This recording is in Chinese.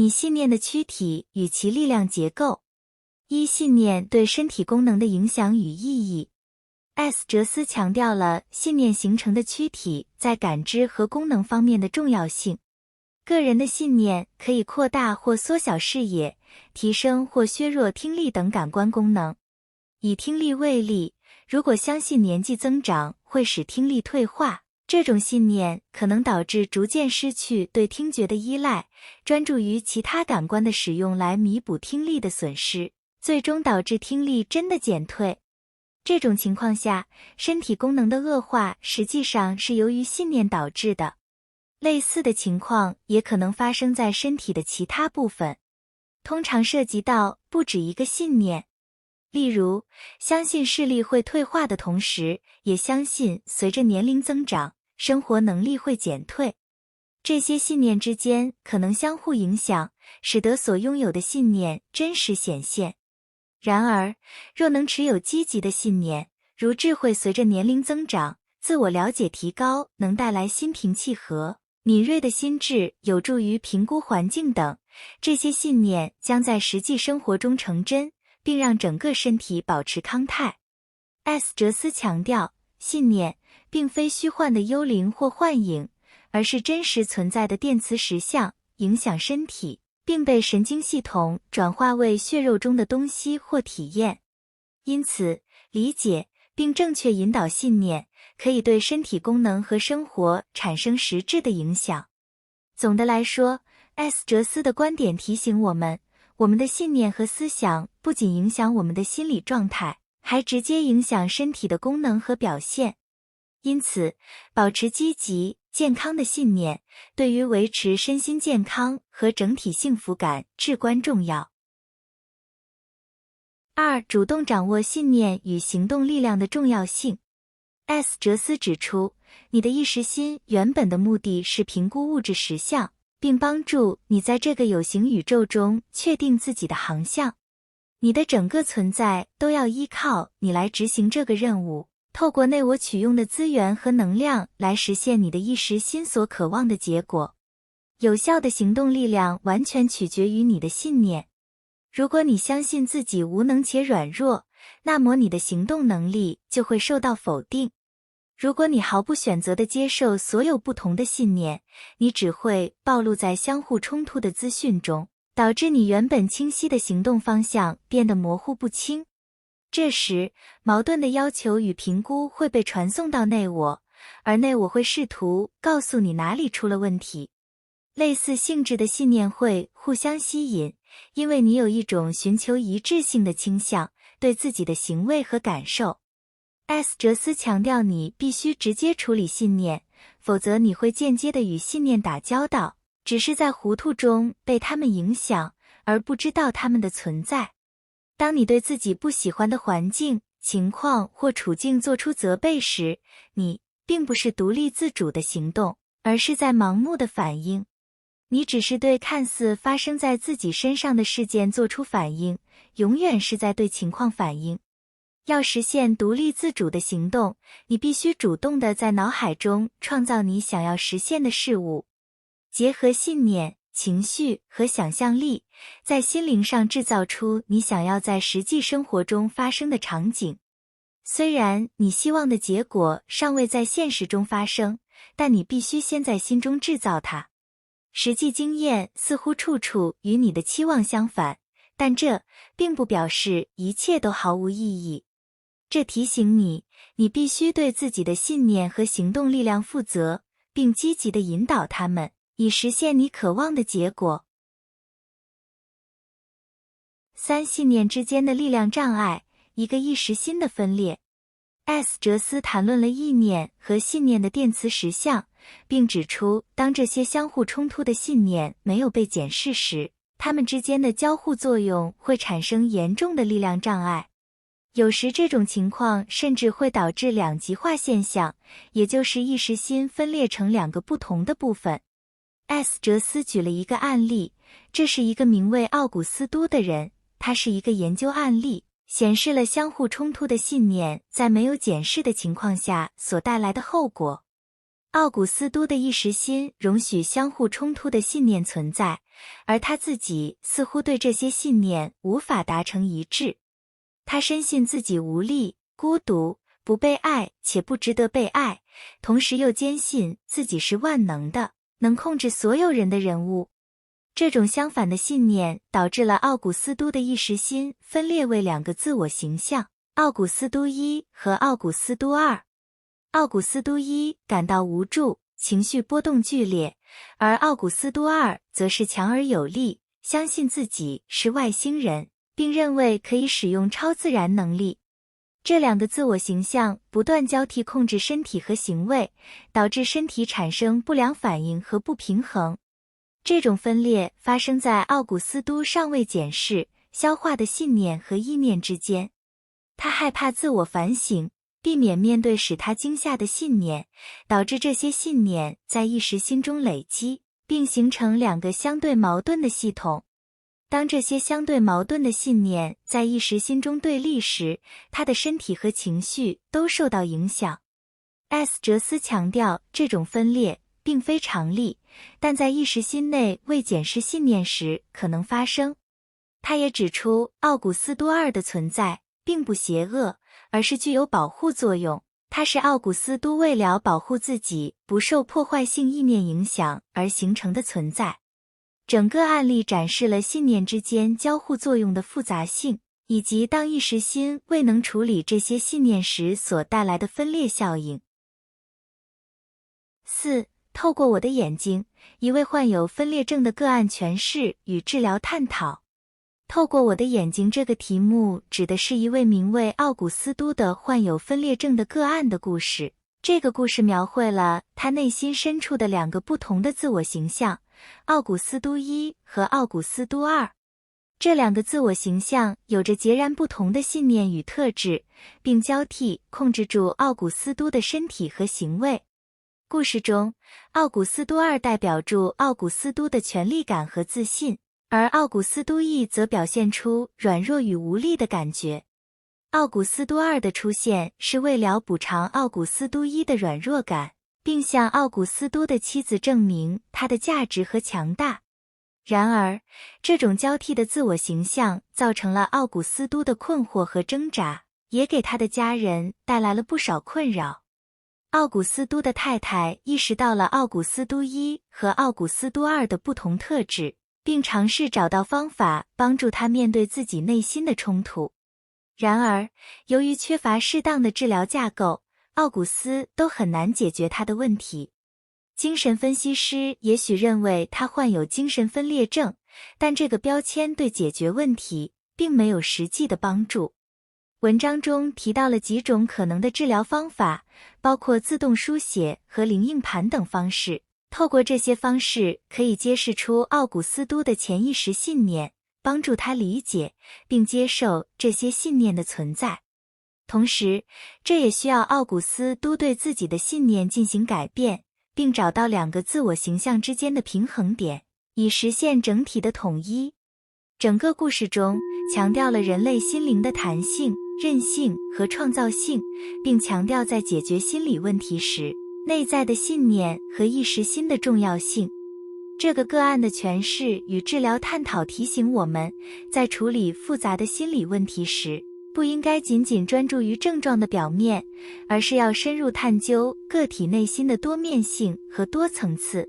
你信念的躯体与其力量结构。一、信念对身体功能的影响与意义。哲斯强调了信念形成的躯体在感知和功能方面的重要性。个人的信念可以扩大或缩小视野，提升或削弱听力等感官功能。以听力为例，如果相信年纪增长会使听力退化，这种信念可能导致逐渐失去对听觉的依赖，专注于其他感官的使用来弥补听力的损失，最终导致听力真的减退。这种情况下，身体功能的恶化实际上是由于信念导致的。类似的情况也可能发生在身体的其他部分，通常涉及到不止一个信念。例如，相信视力会退化的同时，也相信随着年龄增长，生活能力会减退。这些信念之间可能相互影响，使得所拥有的信念真实显现。然而，若能持有积极的信念，如智慧随着年龄增长，自我了解提高能带来心平气和，敏锐的心智有助于评估环境等，这些信念将在实际生活中成真，并让整个身体保持康泰。哲斯强调，信念并非虚幻的幽灵或幻影，而是真实存在的电磁实相，影响身体，并被神经系统转化为血肉中的东西或体验。因此，理解并正确引导信念，可以对身体功能和生活产生实质的影响。总的来说，哲斯的观点提醒我们，我们的信念和思想不仅影响我们的心理状态，还直接影响身体的功能和表现。因此，保持积极、健康的信念，对于维持身心健康和整体幸福感至关重要。二、主动掌握信念与行动力量的重要性。哲斯指出，你的意识心原本的目的是评估物质实相，并帮助你在这个有形宇宙中确定自己的航向。你的整个存在都要依靠你来执行这个任务，透过内我取用的资源和能量来实现你的意识心所渴望的结果。有效的行动力量完全取决于你的信念。如果你相信自己无能且软弱，那么你的行动能力就会受到否定。如果你毫不选择地接受所有不同的信念，你只会暴露在相互冲突的资讯中，导致你原本清晰的行动方向变得模糊不清。这时，矛盾的要求与评估会被传送到内我，而内我会试图告诉你哪里出了问题。类似性质的信念会互相吸引，因为你有一种寻求一致性的倾向，对自己的行为和感受。哲斯强调你必须直接处理信念，否则你会间接地与信念打交道，只是在糊涂中被他们影响，而不知道他们的存在。当你对自己不喜欢的环境、情况或处境做出责备时，你并不是独立自主的行动，而是在盲目的反应。你只是对看似发生在自己身上的事件做出反应，永远是在对情况反应。要实现独立自主的行动，你必须主动地在脑海中创造你想要实现的事物。结合信念、情绪和想象力，在心灵上制造出你想要在实际生活中发生的场景。虽然你希望的结果尚未在现实中发生，但你必须先在心中制造它。实际经验似乎处处与你的期望相反，但这并不表示一切都毫无意义。这提醒你，你必须对自己的信念和行动力量负责，并积极地引导他们，以实现你渴望的结果。三、信念之间的力量障碍，一个意识心的分裂。哲斯谈论了意念和信念的电磁实相，并指出，当这些相互冲突的信念没有被检视时，它们之间的交互作用会产生严重的力量障碍。有时这种情况甚至会导致两极化现象，也就是意识心分裂成两个不同的部分。哲斯举了一个案例，这是一个名为奥古斯都的人，他是一个研究案例，显示了相互冲突的信念在没有检视的情况下所带来的后果。奥古斯都的意识心容许相互冲突的信念存在，而他自己似乎对这些信念无法达成一致。他深信自己无力、孤独、不被爱且不值得被爱，同时又坚信自己是万能的，能控制所有人的人物。这种相反的信念导致了奥古斯都的意识心分裂为两个自我形象，奥古斯都一和奥古斯都二。奥古斯都一感到无助，情绪波动剧烈，而奥古斯都二则是强而有力，相信自己是外星人，并认为可以使用超自然能力。这两个自我形象不断交替控制身体和行为，导致身体产生不良反应和不平衡。这种分裂发生在奥古斯都尚未检视、消化的信念和意念之间。他害怕自我反省，避免面对使他惊吓的信念，导致这些信念在意识心中累积，并形成两个相对矛盾的系统。当这些相对矛盾的信念在意识心中对立时，他的身体和情绪都受到影响。哲斯强调，这种分裂并非常例，但在意识心内未检视信念时可能发生。他也指出，奥古斯都二的存在并不邪恶，而是具有保护作用。它是奥古斯都为了保护自己不受破坏性意念影响而形成的存在。整个案例展示了信念之间交互作用的复杂性，以及当意识心未能处理这些信念时所带来的分裂效应。4. 透过我的眼睛，一位患有分裂症的个案诠释与治疗探讨。透过我的眼睛这个题目指的是一位名为奥古斯都的患有分裂症的个案的故事。这个故事描绘了他内心深处的两个不同的自我形象，奥古斯都一和奥古斯都二。这两个自我形象有着截然不同的信念与特质，并交替控制住奥古斯都的身体和行为。故事中，奥古斯都二代表住奥古斯都的权力感和自信，而奥古斯都一则表现出软弱与无力的感觉。奥古斯都二的出现是为了补偿奥古斯都一的软弱感，并向奥古斯都的妻子证明他的价值和强大。然而，这种交替的自我形象造成了奥古斯都的困惑和挣扎，也给他的家人带来了不少困扰。奥古斯都的太太意识到了奥古斯都一和奥古斯都二的不同特质，并尝试找到方法帮助他面对自己内心的冲突。然而，由于缺乏适当的治疗架构，奥古斯都很难解决他的问题。精神分析师也许认为他患有精神分裂症，但这个标签对解决问题并没有实际的帮助。文章中提到了几种可能的治疗方法，包括自动书写和灵应盘等方式。透过这些方式，可以揭示出奥古斯都的潜意识信念，帮助他理解并接受这些信念的存在。同时，这也需要奥古斯都对自己的信念进行改变，并找到两个自我形象之间的平衡点，以实现整体的统一。整个故事中强调了人类心灵的弹性、韧性和创造性，并强调在解决心理问题时，内在的信念和意识心的重要性。这个个案的诠释与治疗探讨提醒我们，在处理复杂的心理问题时，不应该仅仅专注于症状的表面，而是要深入探究个体内心的多面性和多层次。